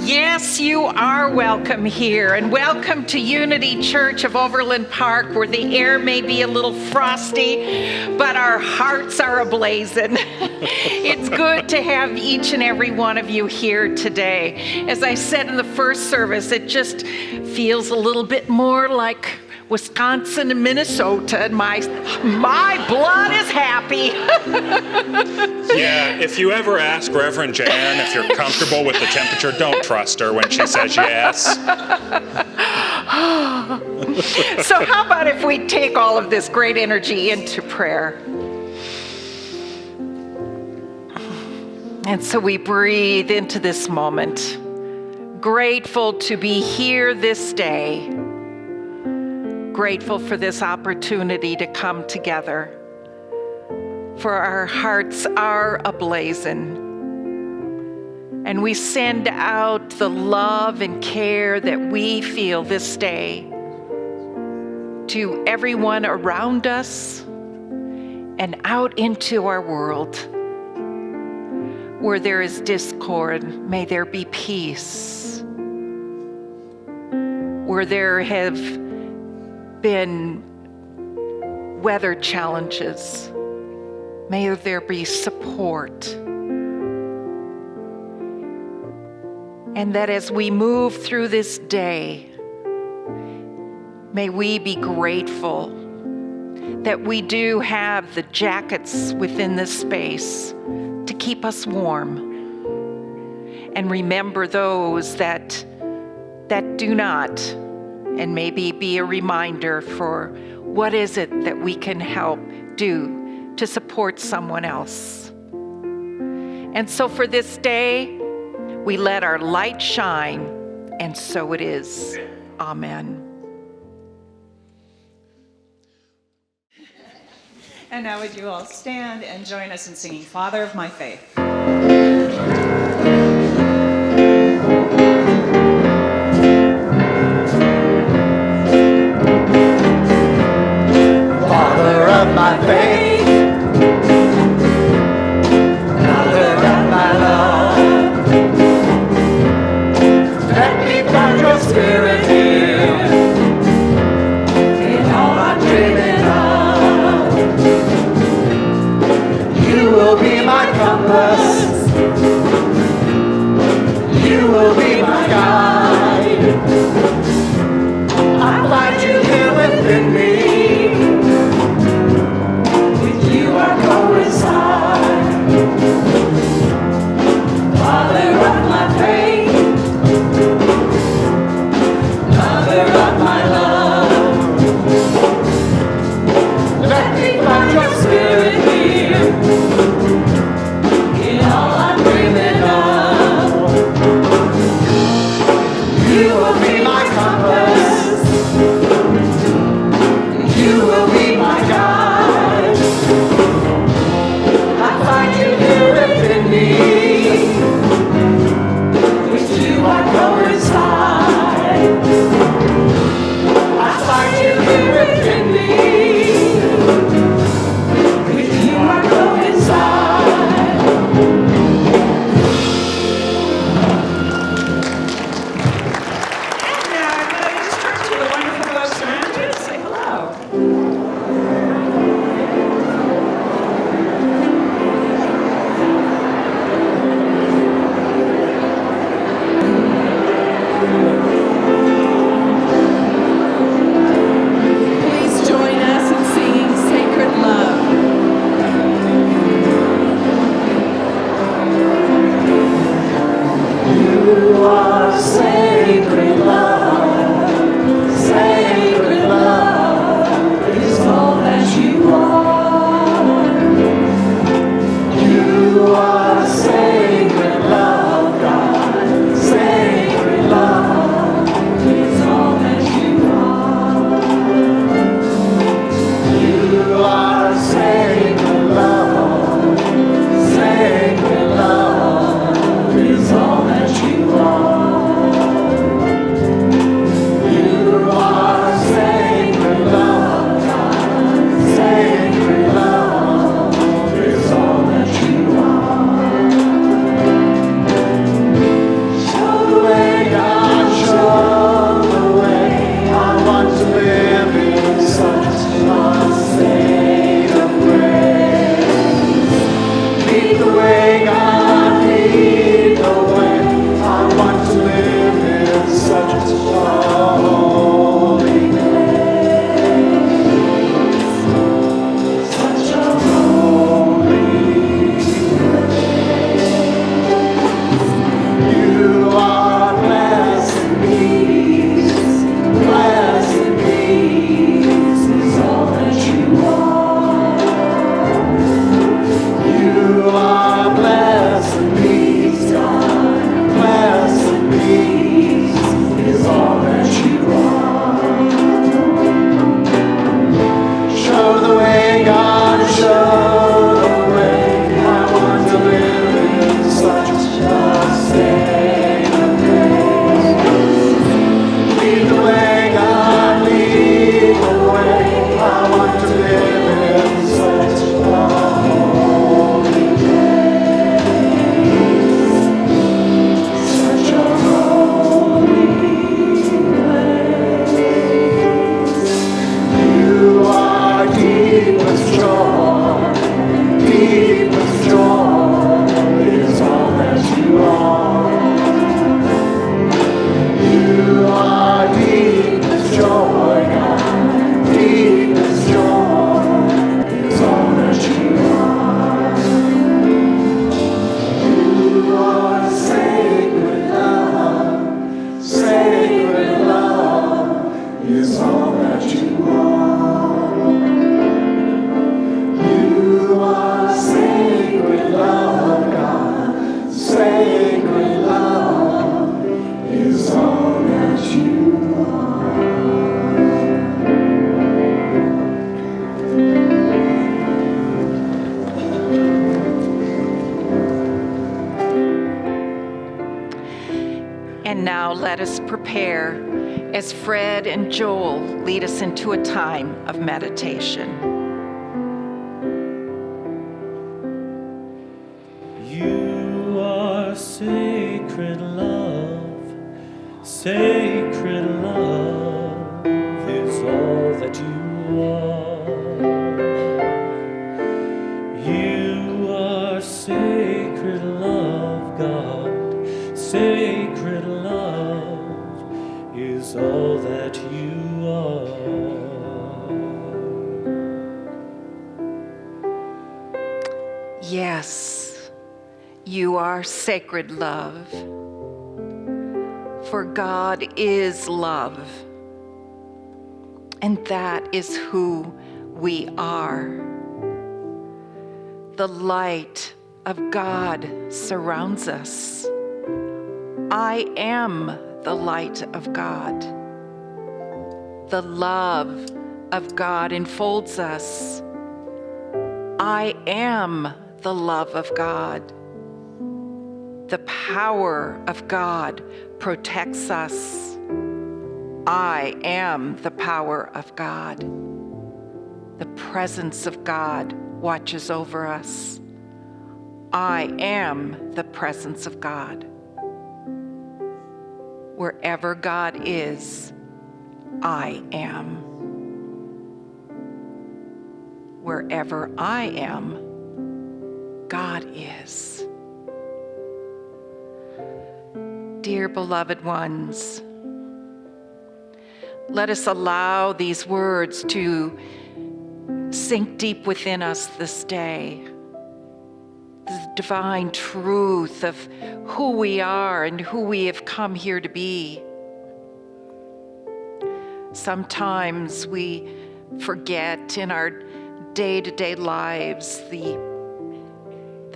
Yes, you are welcome here, and welcome to Unity Church of Overland Park, where the air may be a little frosty, but our hearts are ablazing. It's good to have each and every one of you here today. As I said in the first service, it just feels a little bit more like Wisconsin and Minnesota, and my blood is happy. Yeah, if you ever ask Reverend Jan if you're comfortable with the temperature, don't trust her when she says yes. So how about if we take all of this great energy into prayer? And so we breathe into this moment, grateful to be here this day, grateful for this opportunity to come together, for our hearts are ablazing. And we send out the love and care that we feel this day to everyone around us and out into our world. Where there is discord, may there be peace. Where there have been weather challenges, may there be support. And that as we move through this day, may we be grateful that we do have the jackets within this space to keep us warm. And remember those that do not, and maybe be a reminder for what is it that we can help do to support someone else. And so for this day, we let our light shine, and so it is. Amen. And now would you all stand and join us in singing Father of My Faith. Father of my faith, Mother of my love, let me find your spirit here in all I'm dreaming of. You will be my compass, you will be my guide. I find you here within me. Father of my faith, Mother of my love, let me find your spirit here in all I'm dreaming of. You will be my compass, you will be my guide. I find you here within me. With you I coincide. I find you here within me. With you I coincide. And now everybody just turn to the wonderful folks around you and say hello. Please join us in singing Sacred Love. You are sacred love, sacred love is all that you are. You are sacred love, God, sacred love is all that you are. You are sacred love, sacred love is all that you are. And now let us prepare as Fred and Joel lead us into a time of meditation. You are sacred love, sacred love is all that you are. You are sacred love, God, sacred love is all that you are. Yes, you are sacred love, for God is love, and that is who we are. The light of God surrounds us. I am the light of God. The love of God enfolds us. I am the love of God. The power of God protects us. I am the power of God. The presence of God watches over us. I am the presence of God. Wherever God is, I am. Wherever I am, God is. Dear beloved ones, let us allow these words to sink deep within us this day. The divine truth of who we are and who we have come here to be. Sometimes we forget in our day-to-day lives the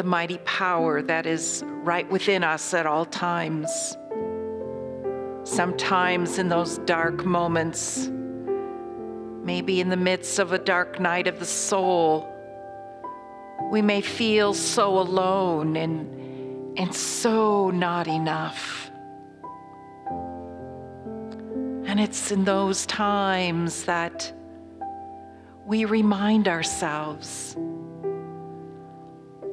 mighty power that is right within us at all times. Sometimes in those dark moments, maybe in the midst of a dark night of the soul, we may feel so alone and so not enough. And it's in those times that we remind ourselves,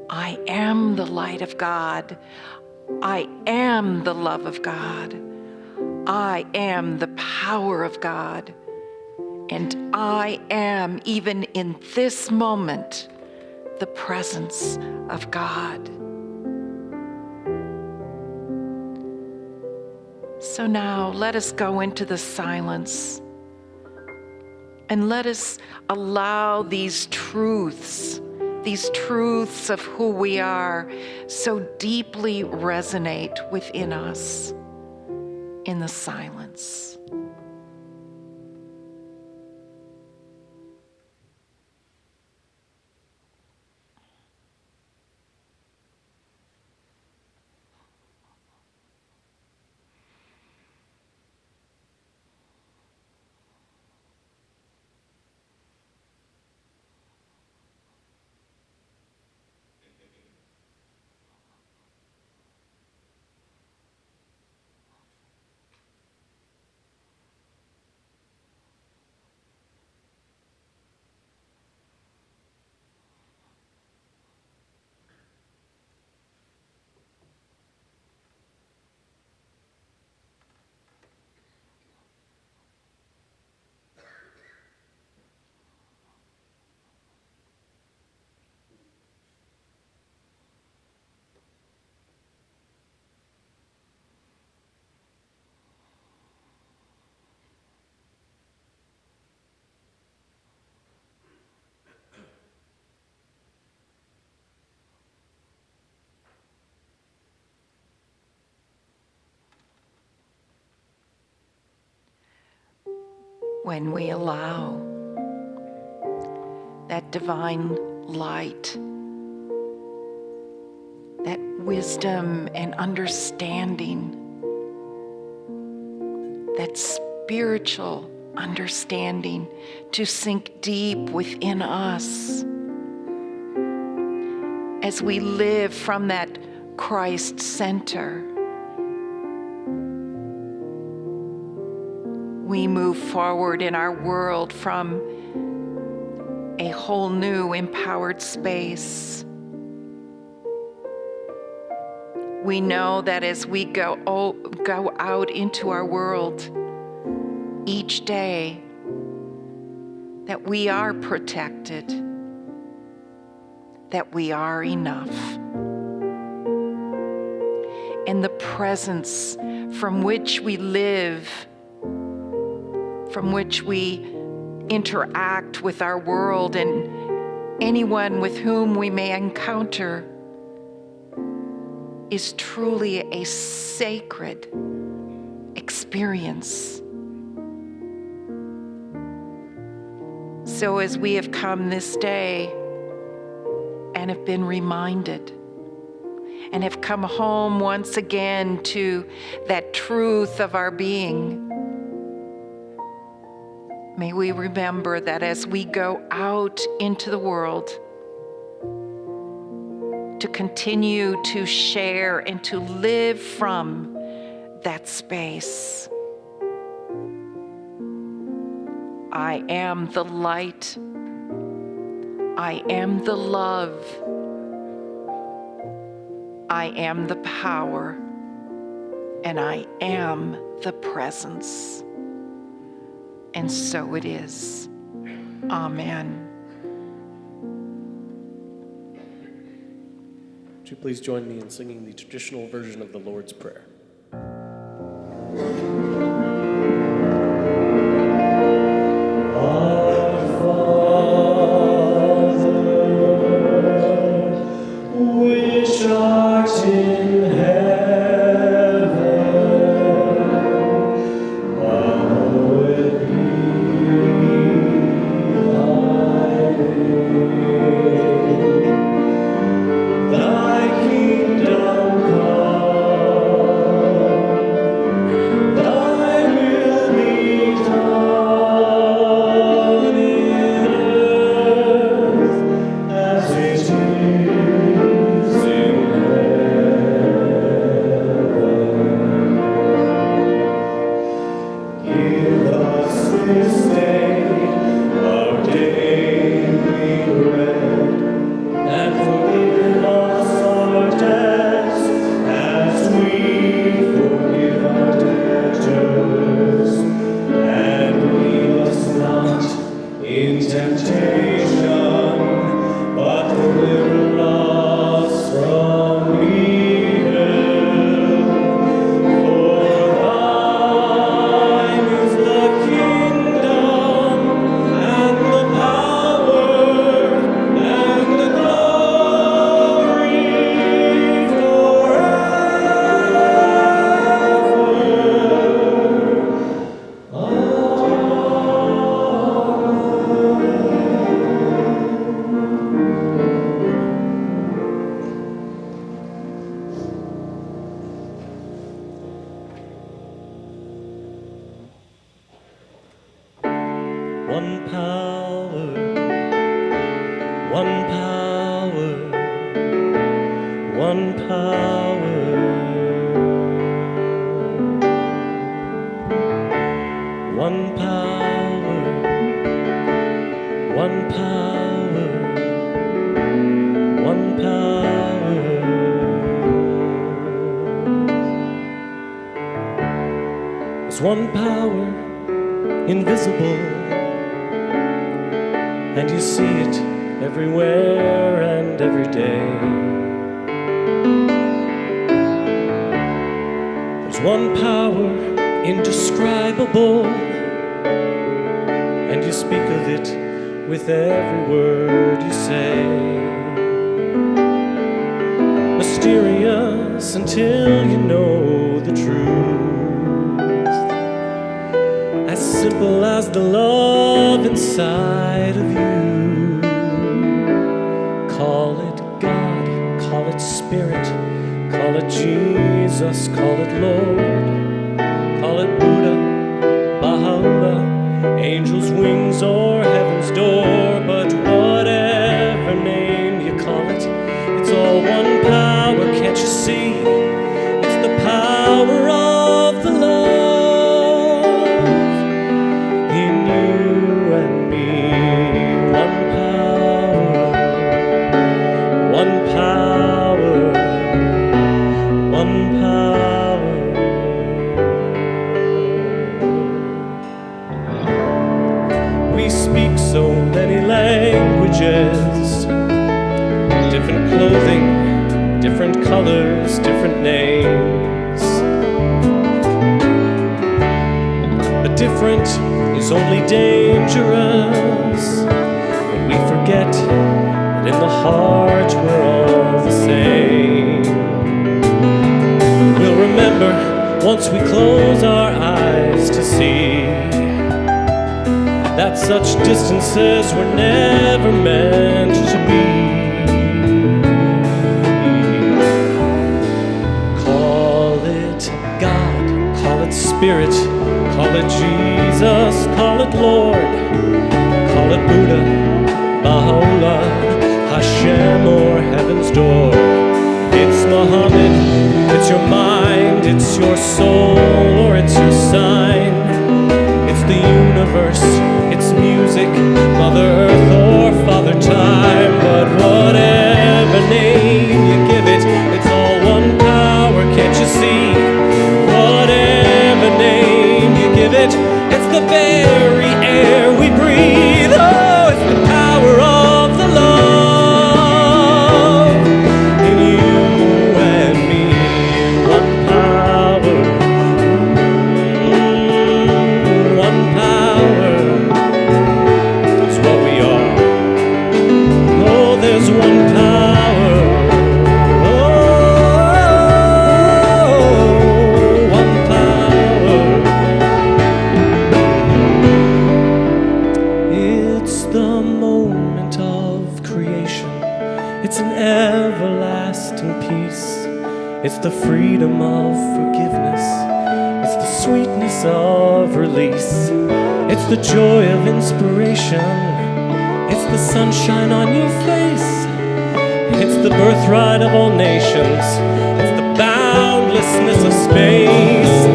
I am the light of God. I am the love of God. I am the power of God. And I am, even in this moment, the presence of God. So now let us go into the silence and let us allow these truths of who we are so deeply resonate within us in the silence. When we allow that divine light, that wisdom and understanding, that spiritual understanding to sink deep within us as we live from that Christ center, we move forward in our world from a whole new empowered space. We know that as we go out into our world each day, that we are protected, that we are enough. And the presence from which we live, from which we interact with our world and anyone with whom we may encounter, is truly a sacred experience. So as we have come this day and have been reminded and have come home once again to that truth of our being, may we remember that as we go out into the world to continue to share and to live from that space. I am the light. I am the love. I am the power. And I am the presence. And so it is. Amen. Would you please join me in singing the traditional version of the Lord's Prayer? One power, one power, one power. One power, one power, one power. There's one power, invisible, and you see it everywhere and every day. There's one power, indescribable, and you speak of it with every word you say. Mysterious until you know the truth, as simple as the love inside of you. Call it God, call it Spirit, call it Jesus, call it Lord, call it Buddha, Baha'u'llah, angels' wings or heaven's door. But whatever name you call it, it's all one power, can't you see? It's the power of the love. colors, different names. The different is only dangerous when we forget that in the heart we're all the same. We'll remember once we close our eyes to see that such distances were never meant to be. Call it God, call it Spirit, call it Jesus, call it Lord, call it Buddha, Baha'u'llah, Hashem, or Heaven's Door. It's Muhammad, it's your mind, it's your soul, or it's your sign. It's the universe, it's music, Mother Earth or Father Time. But whatever name you give it, it's all one power, can't you see? Whatever name you give it, it's the very air we breathe. Oh, it's the power of the love in you and me. One power, one power is what we are. Oh, there's one power. Oh, one power. It's the moment of creation. It's an everlasting peace. It's the freedom of forgiveness. It's the sweetness of release. It's the joy of inspiration. It's the sunshine on your face. It's the birthright of all nations. It's the boundlessness of space.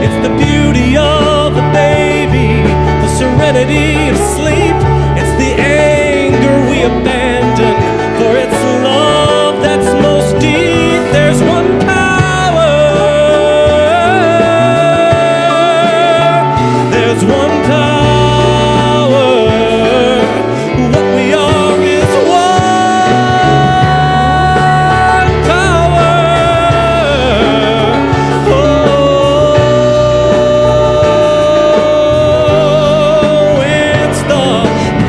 It's the beauty of a baby, the serenity of sleep. It's the anger we abandon for its love that's most deep. There's one power. There's one power. What we are is one power. Oh, it's the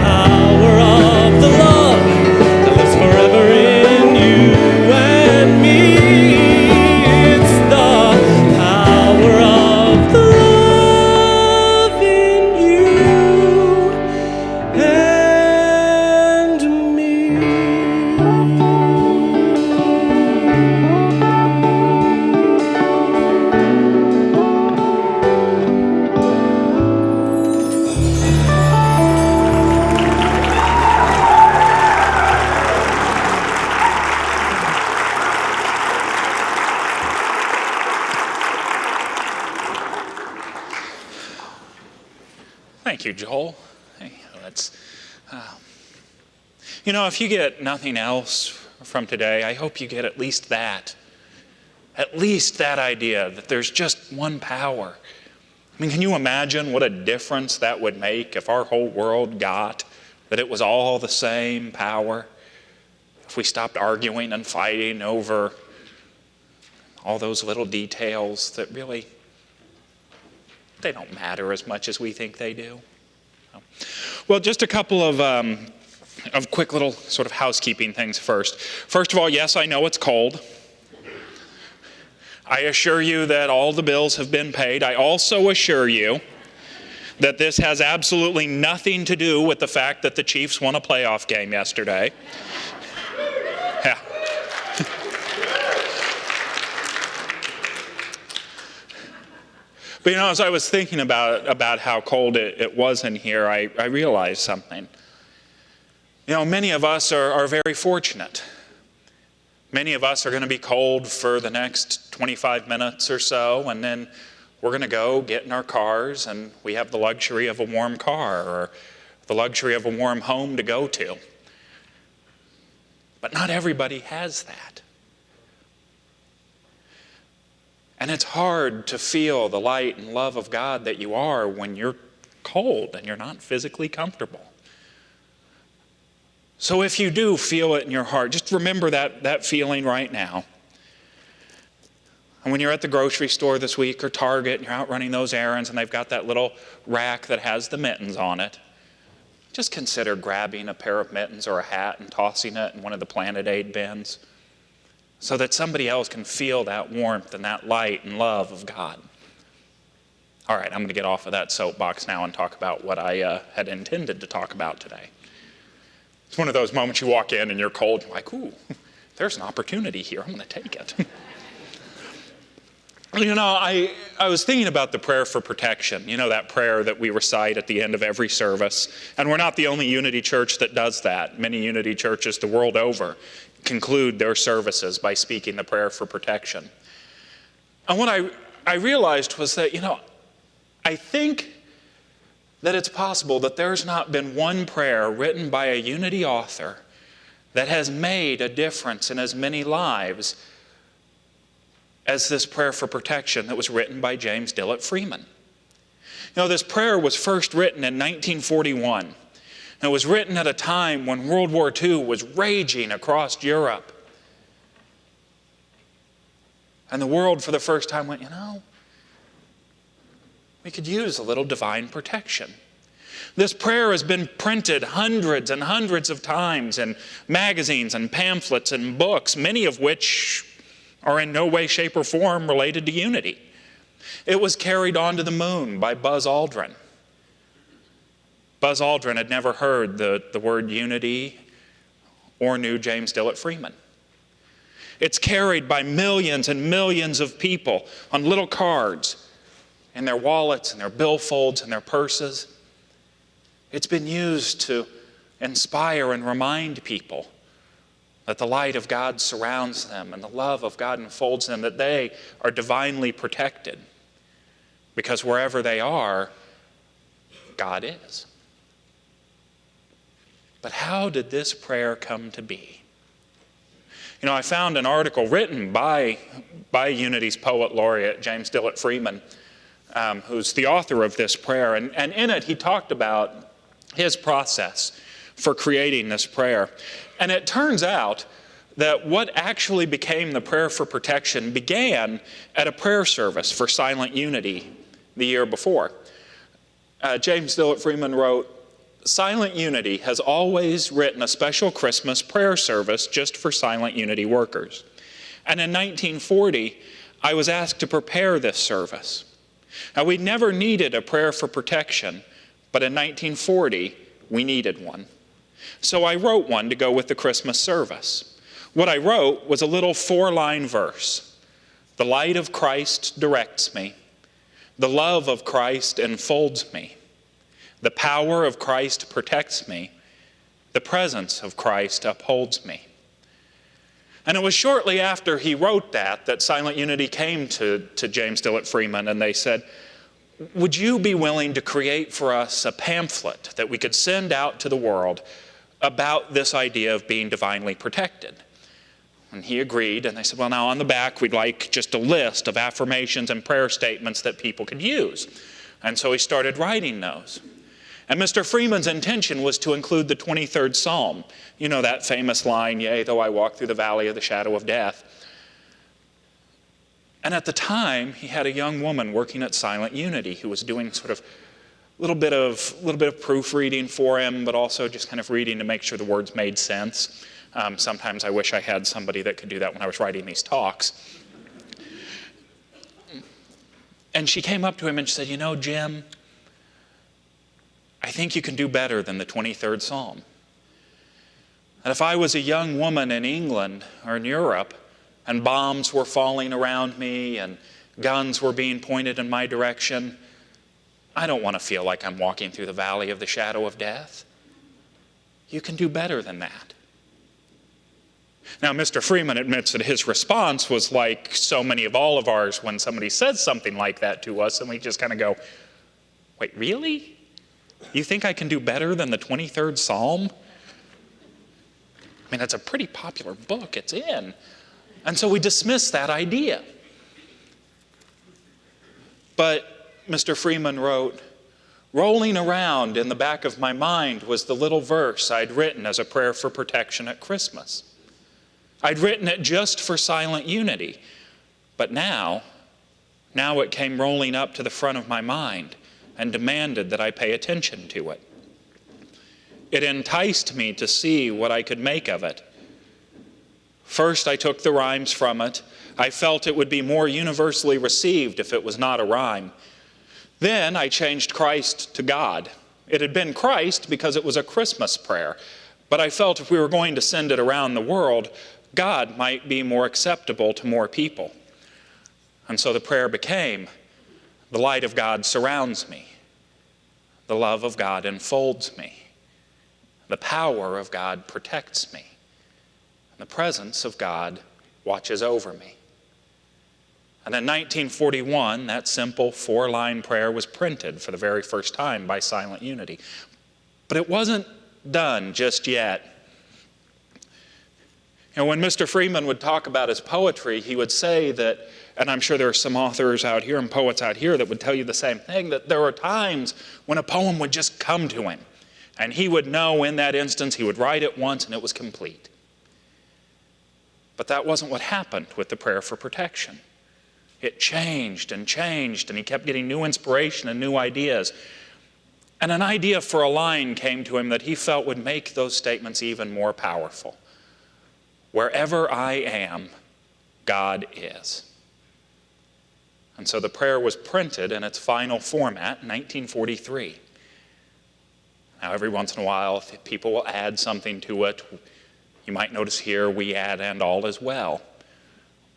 power of the love that lives forever in you and me. It's the power of the love in you and me. Thank you, Joel. Hey, that's, if you get nothing else from today, I hope you get at least that idea that there's just one power. I mean, can you imagine what a difference that would make if our whole world got that it was all the same power? If we stopped arguing and fighting over all those little details that really, they don't matter as much as we think they do. Well, just a couple of quick little sort of housekeeping things first. First of all, yes, I know it's cold. I assure you that all the bills have been paid. I also assure you that this has absolutely nothing to do with the fact that the Chiefs won a playoff game yesterday. Yeah. But as I was thinking about how cold it was in here, I realized something. Many of us are very fortunate. Many of us are going to be cold for the next 25 minutes or so, and then we're going to go get in our cars, and we have the luxury of a warm car or the luxury of a warm home to go to. But not everybody has that. And it's hard to feel the light and love of God that you are when you're cold and you're not physically comfortable. So if you do feel it in your heart, just remember that feeling right now. And when you're at the grocery store this week or Target and you're out running those errands and they've got that little rack that has the mittens on it, just consider grabbing a pair of mittens or a hat and tossing it in one of the Planet Aid bins so that somebody else can feel that warmth and that light and love of God. All right, I'm going to get off of that soapbox now and talk about what I had intended to talk about today. It's one of those moments you walk in and you're cold, you're like, ooh, there's an opportunity here, I'm going to take it. You know, I was thinking about the prayer for protection, you know, that prayer that we recite at the end of every service. And we're not the only Unity Church that does that. Many Unity churches the world over conclude their services by speaking the prayer for protection. And what I realized was that, you know, I think that it's possible that there's not been one prayer written by a Unity author that has made a difference in as many lives as this prayer for protection that was written by James Dillett Freeman. You know, this prayer was first written in 1941. And it was written at a time when World War II was raging across Europe. And the world for the first time went, you know, we could use a little divine protection. This prayer has been printed hundreds and hundreds of times in magazines and pamphlets and books, many of which are in no way, shape, or form related to unity. It was carried onto the moon by Buzz Aldrin. Buzz Aldrin had never heard the word unity or knew James Dillett Freeman. It's carried by millions and millions of people on little cards in their wallets and their billfolds and their purses. It's been used to inspire and remind people that the light of God surrounds them and the love of God enfolds them, that they are divinely protected because wherever they are, God is. But how did this prayer come to be? You know, I found an article written by Unity's poet laureate, James Dillett Freeman, who's the author of this prayer. And in it, he talked about his process for creating this prayer. And it turns out that what actually became the prayer for protection began at a prayer service for Silent Unity the year before. James Dillett Freeman wrote, "Silent Unity has always written a special Christmas prayer service just for Silent Unity workers. And in 1940, I was asked to prepare this service. Now, we never needed a prayer for protection, but in 1940, we needed one. So I wrote one to go with the Christmas service. What I wrote was a little 4-line verse. The light of Christ directs me. The love of Christ enfolds me. The power of Christ protects me. The presence of Christ upholds me." And it was shortly after he wrote that Silent Unity came to James Dillett Freeman and they said, "Would you be willing to create for us a pamphlet that we could send out to the world about this idea of being divinely protected?" And he agreed, and they said, "Well, now on the back we'd like just a list of affirmations and prayer statements that people could use." And so he started writing those. And Mr. Freeman's intention was to include the 23rd Psalm. You know that famous line, "Yea, though I walk through the valley of the shadow of death." And at the time, he had a young woman working at Silent Unity who was doing sort of a little bit of proofreading for him, but also just kind of reading to make sure the words made sense. Sometimes I wish I had somebody that could do that when I was writing these talks. And she came up to him and she said, "You know, Jim, I think you can do better than the 23rd Psalm. And if I was a young woman in England or in Europe and bombs were falling around me and guns were being pointed in my direction, I don't want to feel like I'm walking through the valley of the shadow of death. You can do better than that." Now, Mr. Freeman admits that his response was like so many of all of ours when somebody says something like that to us, and we just kind of go, "Wait, really? You think I can do better than the 23rd Psalm? I mean, that's a pretty popular book. It's in." And so we dismiss that idea. But Mr. Freeman wrote, "Rolling around in the back of my mind was the little verse I'd written as a prayer for protection at Christmas. I'd written it just for Silent Unity, But now it came rolling up to the front of my mind and demanded that I pay attention to it. It enticed me to see what I could make of it. First, I took the rhymes from it. I felt it would be more universally received if it was not a rhyme. Then I changed Christ to God. It had been Christ because it was a Christmas prayer, but I felt if we were going to send it around the world, God might be more acceptable to more people. And so the prayer became, the light of God surrounds me. The love of God enfolds me. The power of God protects me. The presence of God watches over me. And in 1941, that simple 4-line prayer was printed for the very first time by Silent Unity. But it wasn't done just yet. And when Mr. Freeman would talk about his poetry, he would say that, and I'm sure there are some authors out here and poets out here that would tell you the same thing, that there were times when a poem would just come to him. And he would know in that instance, he would write it once and it was complete. But that wasn't what happened with the prayer for protection. It changed, and he kept getting new inspiration and new ideas. And an idea for a line came to him that he felt would make those statements even more powerful. Wherever I am, God is. And so the prayer was printed in its final format in 1943. Now, every once in a while, people will add something to it. You might notice here we add "and all" as well.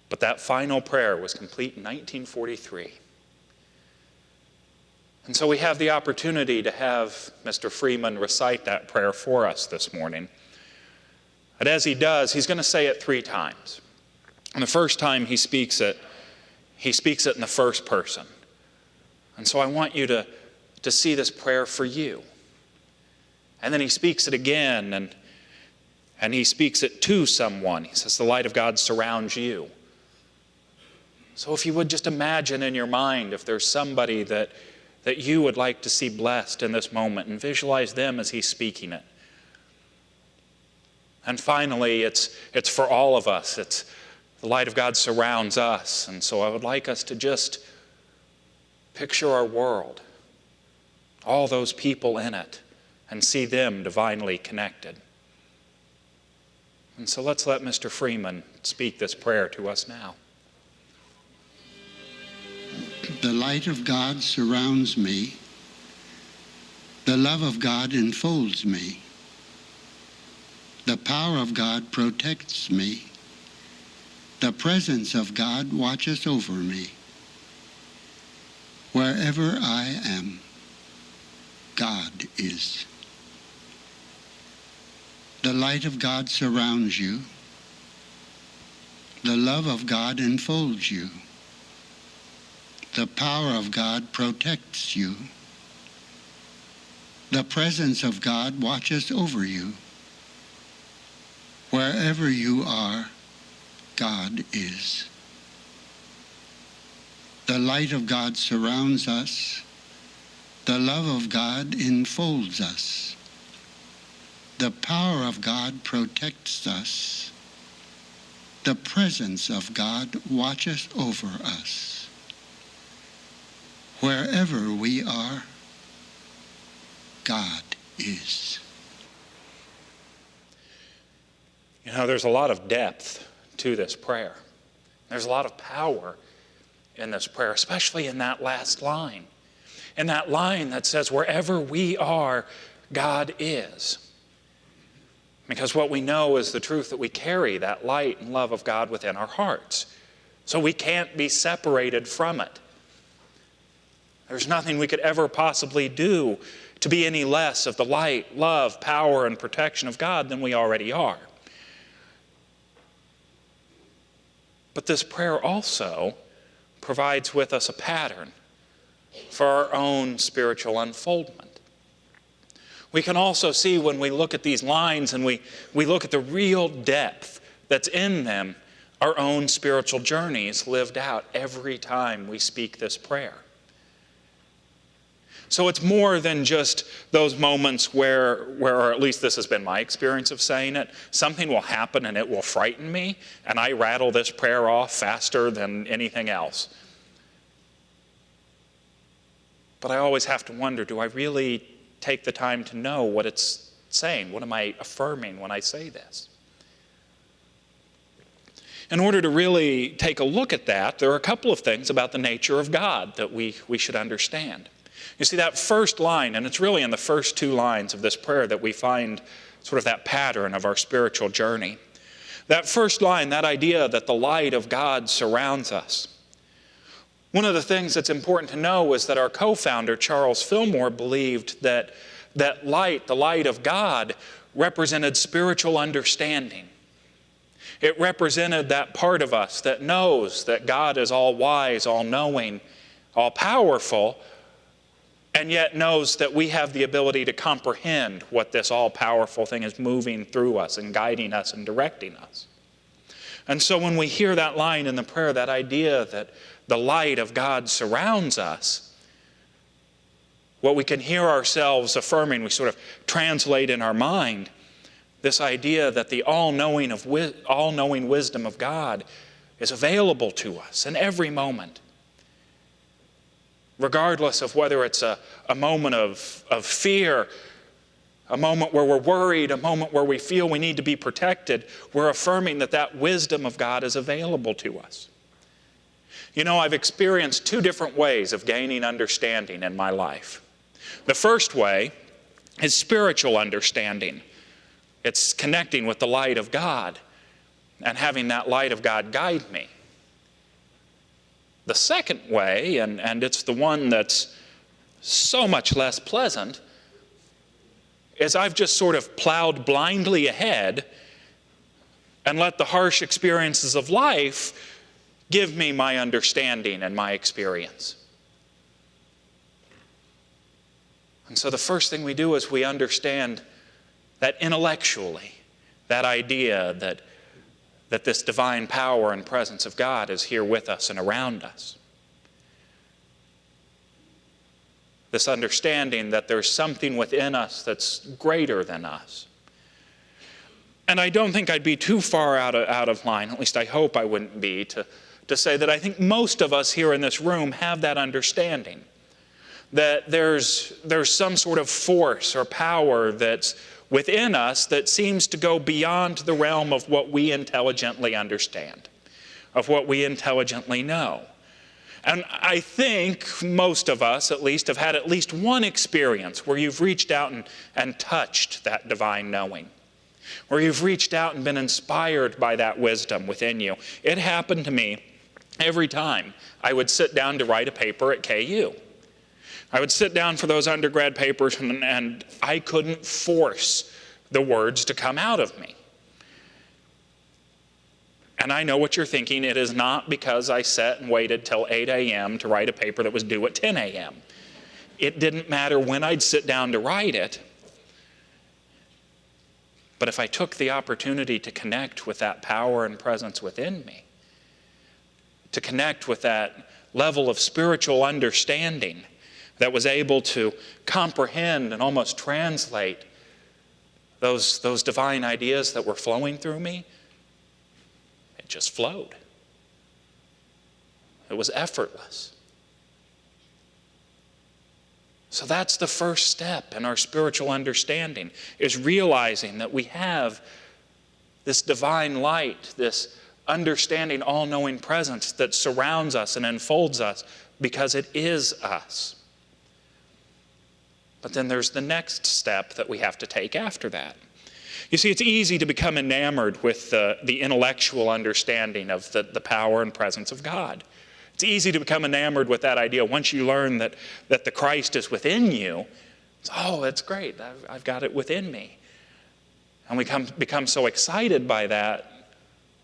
But that final prayer was complete in 1943. And so we have the opportunity to have Mr. Freeman recite that prayer for us this morning. And as he does, he's going to say it 3 times. And the first time he speaks it in the first person. And so I want you to see this prayer for you. And then he speaks it again, and he speaks it to someone. He says, the light of God surrounds you. So if you would just imagine in your mind if there's somebody that you would like to see blessed in this moment, and visualize them as he's speaking it. And finally, it's for all of us. It's the light of God surrounds us. And so I would like us to just picture our world, all those people in it, and see them divinely connected. And so let's let Mr. Freeman speak this prayer to us now. The light of God surrounds me. The love of God enfolds me. The power of God protects me. The presence of God watches over me. Wherever I am, God is. The light of God surrounds you. The love of God enfolds you. The power of God protects you. The presence of God watches over you. Wherever you are, God is. The light of God surrounds us. The love of God enfolds us. The power of God protects us. The presence of God watches over us. Wherever we are, God is. You know, there's a lot of depth to this prayer. There's a lot of power in this prayer, especially in that last line. In that line that says, wherever we are, God is. Because what we know is the truth that we carry that light and love of God within our hearts. So we can't be separated from it. There's nothing we could ever possibly do to be any less of the light, love, power, and protection of God than we already are. But this prayer also provides with us a pattern for our own spiritual unfoldment. We can also see when we look at these lines and we look at the real depth that's in them, our own spiritual journeys lived out every time we speak this prayer. So it's more than just those moments where, or at least this has been my experience of saying it, something will happen and it will frighten me, and I rattle this prayer off faster than anything else. But I always have to wonder, do I really take the time to know what it's saying? What am I affirming when I say this? In order to really take a look at that, there are a couple of things about the nature of God that we should understand. You see, that first line, and it's really in the first two lines of this prayer that we find sort of that pattern of our spiritual journey. That first line, that idea that the light of God surrounds us. One of the things that's important to know is that our co-founder, Charles Fillmore, believed that light, the light of God, represented spiritual understanding. It represented that part of us that knows that God is all-wise, all-knowing, all-powerful, and yet knows that we have the ability to comprehend what this all-powerful thing is moving through us and guiding us and directing us. And so when we hear that line in the prayer, that idea that the light of God surrounds us, what we can hear ourselves affirming, we sort of translate in our mind this idea that the all-knowing wisdom of God is available to us in every moment. Regardless of whether it's a moment of fear, a moment where we're worried, a moment where we feel we need to be protected, we're affirming that that wisdom of God is available to us. You know, I've experienced two different ways of gaining understanding in my life. The first way is spiritual understanding. It's connecting with the light of God and having that light of God guide me. The second way, and it's the one that's so much less pleasant, is I've just sort of plowed blindly ahead and let the harsh experiences of life give me my understanding and my experience. And so the first thing we do is we understand that intellectually, that idea that this divine power and presence of God is here with us and around us. This understanding that there's something within us that's greater than us. And I don't think I'd be too far out of line, at least I hope I wouldn't be, to say that I think most of us here in this room have that understanding. That there's some sort of force or power that's within us that seems to go beyond the realm of what we intelligently understand, of what we intelligently know. And I think most of us, at least, have had at least one experience where you've reached out and touched that divine knowing, where you've reached out and been inspired by that wisdom within you. It happened to me every time I would sit down to write a paper at KU. I would sit down for those undergrad papers and I couldn't force the words to come out of me. And I know what you're thinking. It is not because I sat and waited till 8 a.m. to write a paper that was due at 10 a.m. It didn't matter when I'd sit down to write it. But if I took the opportunity to connect with that power and presence within me, to connect with that level of spiritual understanding that was able to comprehend and almost translate those divine ideas that were flowing through me, it just flowed. It was effortless. So that's the first step in our spiritual understanding, is realizing that we have this divine light, this understanding, all-knowing presence that surrounds us and enfolds us because it is us. But then there's the next step that we have to take after that. You see, it's easy to become enamored with the intellectual understanding of the power and presence of God. It's easy to become enamored with that idea. Once you learn that the Christ is within you, it's, oh, that's great. I've got it within me. And we become so excited by that,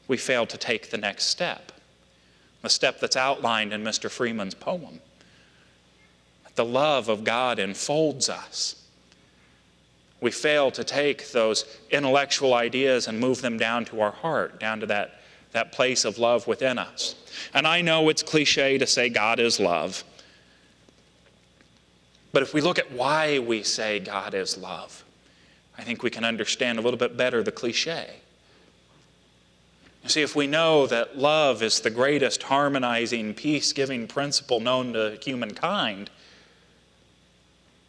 we fail to take the next step. The step that's outlined in Mr. Freeman's poem. The love of God enfolds us. We fail to take those intellectual ideas and move them down to our heart, down to that place of love within us. And I know it's cliche to say God is love. But if we look at why we say God is love, I think we can understand a little bit better the cliche. You see, if we know that love is the greatest harmonizing, peace-giving principle known to humankind,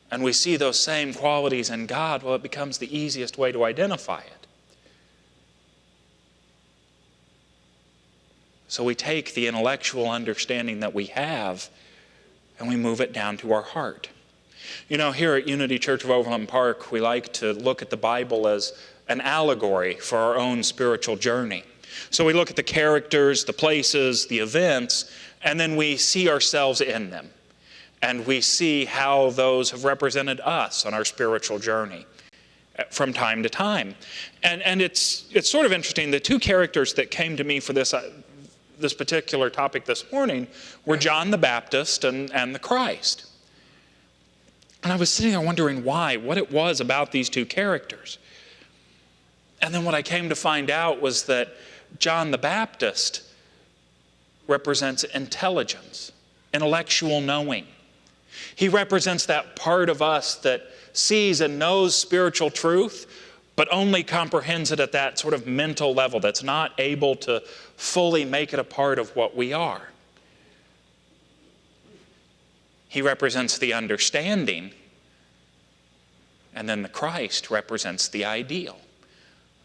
and we see those same qualities in God, well, it becomes the easiest way to identify it. So we take the intellectual understanding that we have and we move it down to our heart. You know, here at Unity Church of Overland Park, we like to look at the Bible as an allegory for our own spiritual journey. So we look at the characters, the places, the events, and then we see ourselves in them. And we see how those have represented us on our spiritual journey from time to time. And it's sort of interesting. The two characters that came to me for this particular topic this morning were John the Baptist and the Christ. And I was sitting there wondering why, what it was about these two characters. And then what I came to find out was that John the Baptist represents intelligence, intellectual knowing. He represents that part of us that sees and knows spiritual truth, but only comprehends it at that sort of mental level, that's not able to fully make it a part of what we are. He represents the understanding, and then the Christ represents the ideal,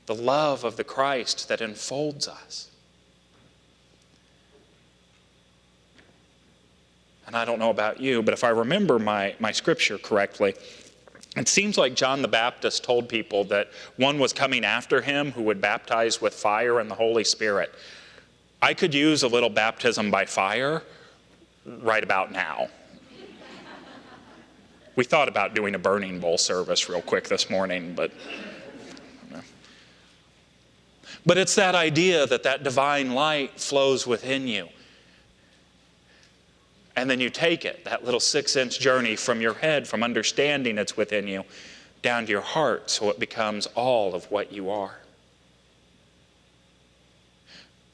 the love of the Christ that enfolds us. And I don't know about you, but if I remember my scripture correctly, it seems like John the Baptist told people that one was coming after him who would baptize with fire and the Holy Spirit. I could use a little baptism by fire right about now. We thought about doing a burning bowl service real quick this morning, but it's that idea that that divine light flows within you. And then you take it, that little 6-inch journey from your head, from understanding it's within you, down to your heart, so it becomes all of what you are.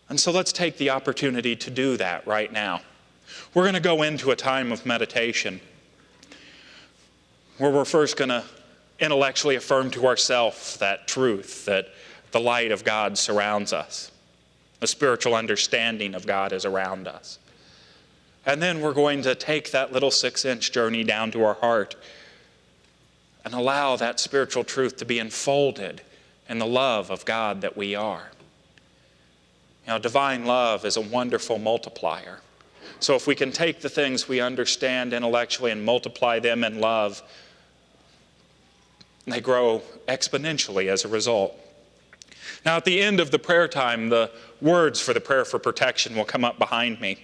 And so let's take the opportunity to do that right now. We're going to go into a time of meditation where we're first going to intellectually affirm to ourselves that truth, that the light of God surrounds us. A spiritual understanding of God is around us. And then we're going to take that little 6-inch journey down to our heart and allow that spiritual truth to be enfolded in the love of God that we are. You know, divine love is a wonderful multiplier. So if we can take the things we understand intellectually and multiply them in love, they grow exponentially as a result. Now, at the end of the prayer time, the words for the prayer for protection will come up behind me.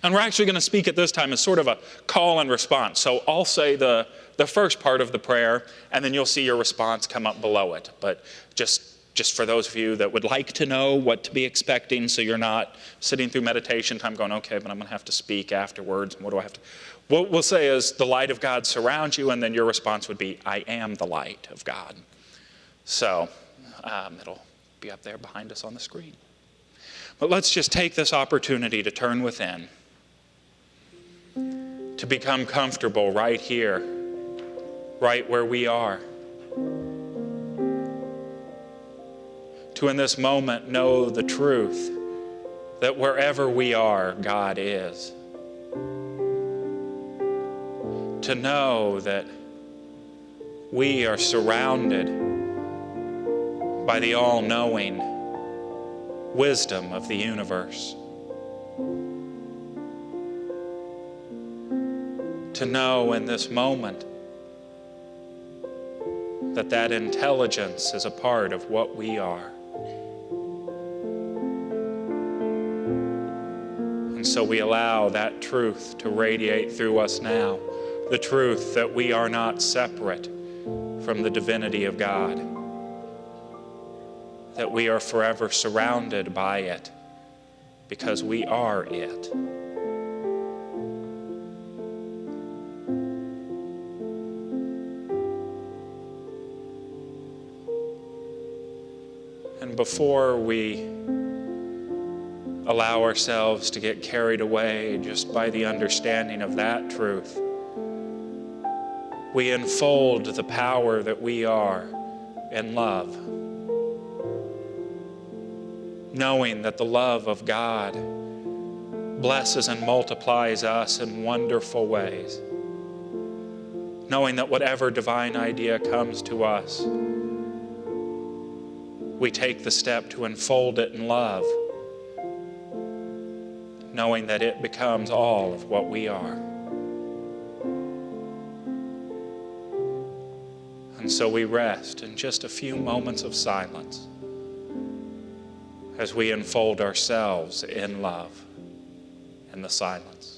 And we're actually going to speak at this time as sort of a call and response. So I'll say the first part of the prayer, and then you'll see your response come up below it. But just for those of you that would like to know what to be expecting, so you're not sitting through meditation time going, okay, but I'm going to have to speak afterwards. And what do I have to... What we'll say is the light of God surrounds you, and then your response would be, I am the light of God. So it'll be up there behind us on the screen. But let's just take this opportunity to turn within, to become comfortable right here, right where we are. To in this moment know the truth that wherever we are, God is. To know that we are surrounded by the all-knowing wisdom of the universe. To know in this moment that that intelligence is a part of what we are. And so we allow that truth to radiate through us now, the truth that we are not separate from the divinity of God, that we are forever surrounded by it because we are it. And before we allow ourselves to get carried away just by the understanding of that truth, we unfold the power that we are in love, knowing that the love of God blesses and multiplies us in wonderful ways, knowing that whatever divine idea comes to us, we take the step to unfold it in love, knowing that it becomes all of what we are. And so we rest in just a few moments of silence as we unfold ourselves in love in the silence.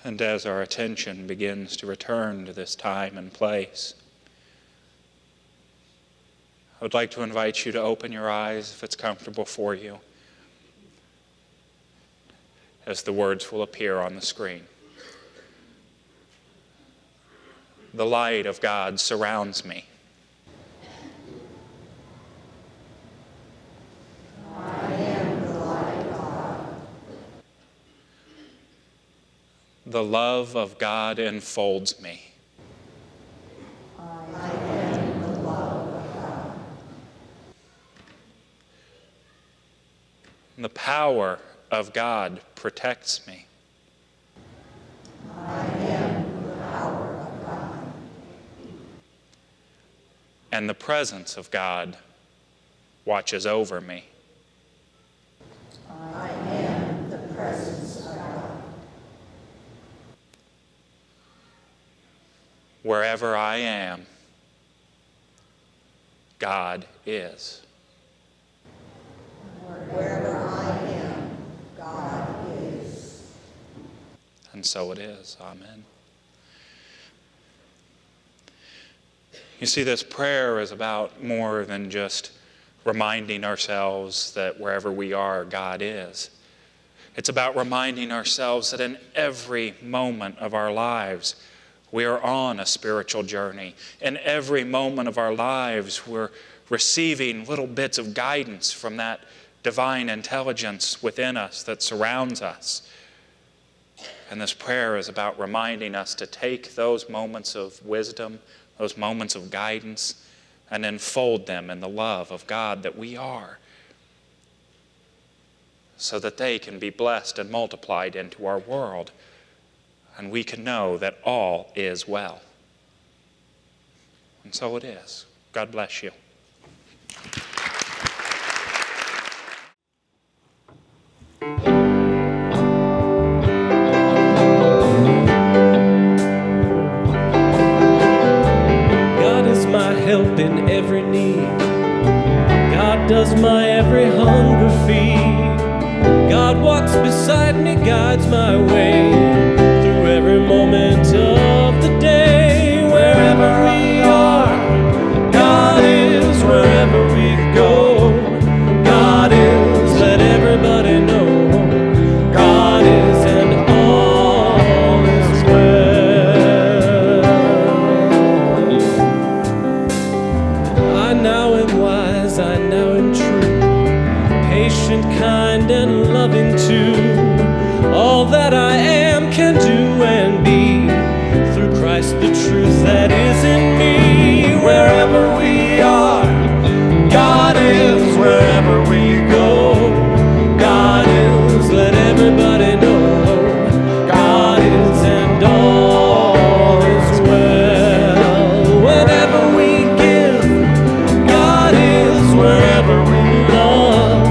And as our attention begins to return to this time and place, I would like to invite you to open your eyes if it's comfortable for you, as the words will appear on the screen. The light of God surrounds me. The love of God enfolds me. I am the love of God. The power of God protects me. I am the power of God. And the presence of God watches over me. I am the presence of God. Wherever I am, God is. Wherever I am, God is. And so it is. Amen. You see, this prayer is about more than just reminding ourselves that wherever we are, God is. It's about reminding ourselves that in every moment of our lives, we are on a spiritual journey. In every moment of our lives, we're receiving little bits of guidance from that divine intelligence within us that surrounds us. And this prayer is about reminding us to take those moments of wisdom, those moments of guidance, and enfold them in the love of God that we are, so that they can be blessed and multiplied into our world, and we can know that all is well. And so it is. God bless you. God is my help in every need. God does my every hunger feed. God walks beside me, guides my way through every moment of the day. Wherever we are, God is. Wherever we go, God is. Let everybody know God is, and all is well. I now am wise, I now am true, patient, kind, and loving too. All that I am, can do, and be through Christ, the truth that is in me. Wherever we are, God is. Wherever we go, God is. Let everybody know God is, and all is well. Whatever we give, God is. Wherever we love,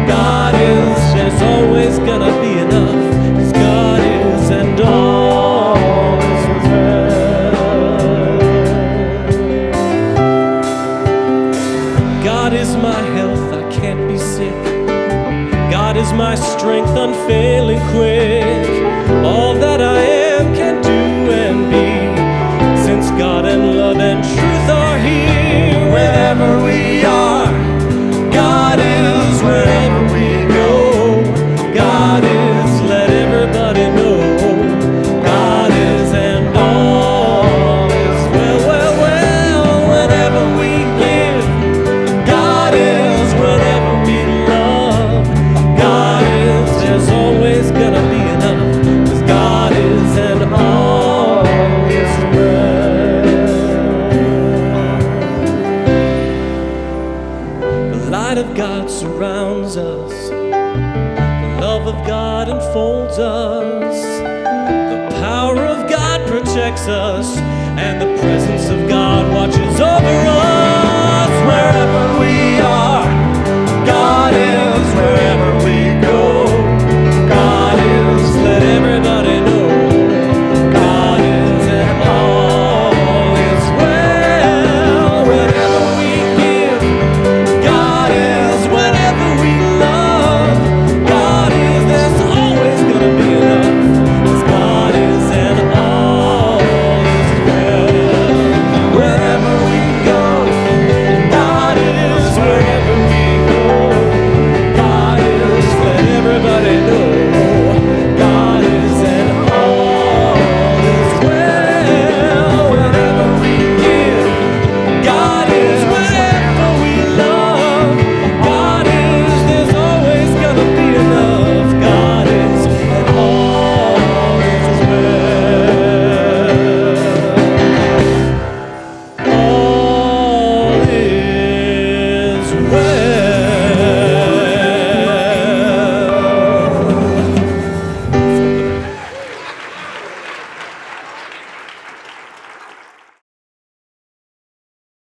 God is. There's always gonna be enough, 'cause God is, and all is well. God is my health, I can't be sick. God is my strength, unfailing quick. All that I am, can do, and be, since God and love and truth are here. Wherever we are, God enfolds us. The power of God protects us, and the presence of God watches over us wherever